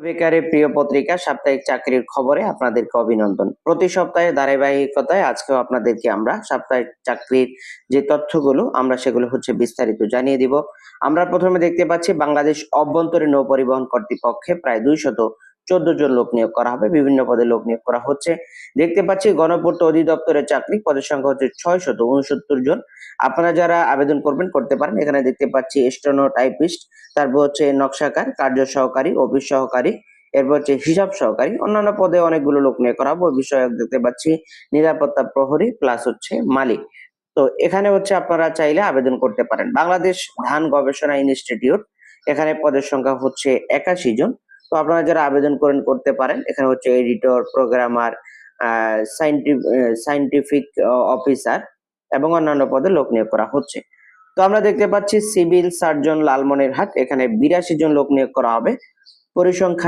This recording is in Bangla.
বেকারের প্রিয় পত্রিকা সাপ্তাহিক চাকরির খবরে আপনাদেরকে অভিনন্দন। প্রতি সপ্তাহে ধারাবাহিকতায় আজকেও আপনাদেরকে আমরা সাপ্তাহিক চাকরির যে তথ্যগুলো আমরা সেগুলো বিস্তারিত জানিয়ে দিব। আমরা প্রথমে দেখতে পাচ্ছি বাংলাদেশ অভ্যন্তরীণ নৌ পরিবহন কর্তৃপক্ষে প্রায় 214 জন লোক নিয়োগ করা হবে, বিভিন্ন পদে লোক নিয়োগ করা হচ্ছে। দেখতে পাচ্ছি গণপূর্ত অধিদপ্তরের চাকরি, পদের সংখ্যা 669 জন। আপনারা যারা আবেদন করবেন করতে পারেন। এখানে দেখতে পাচ্ছি স্টেনো টাইপিস্ট, তারপর নকশাকার, কার্য সহকারী, অফিস সহকারী, এরপর হিসাব সহকারী, অন্যান্য পদে অনেকগুলো লোক নিয়োগ করা হবে। বিষয়ক দেখতে পাচ্ছি নিরাপত্তা প্রহরী প্লাস মালিক। তো এখানে আপনারা চাইলে আবেদন করতে পারেন। বাংলাদেশ ধান গবেষণা ইনস্টিটিউট, এখানে পদের সংখ্যা 81 জন। তো আপনারা যারা আবেদন করতে পারেন। এখানে এডিটর, প্রোগ্রামার, সাইন্টিফিক অফিসার এবং অন্যান্য পদে লোক নিয়োগ করা হচ্ছে। তো আমরা দেখতে পাচ্ছি সিভিল সার্জন লালমনিরহাট, এখানে 82 জন লোক নিয়োগ করা হবে। পরিসংখ্যান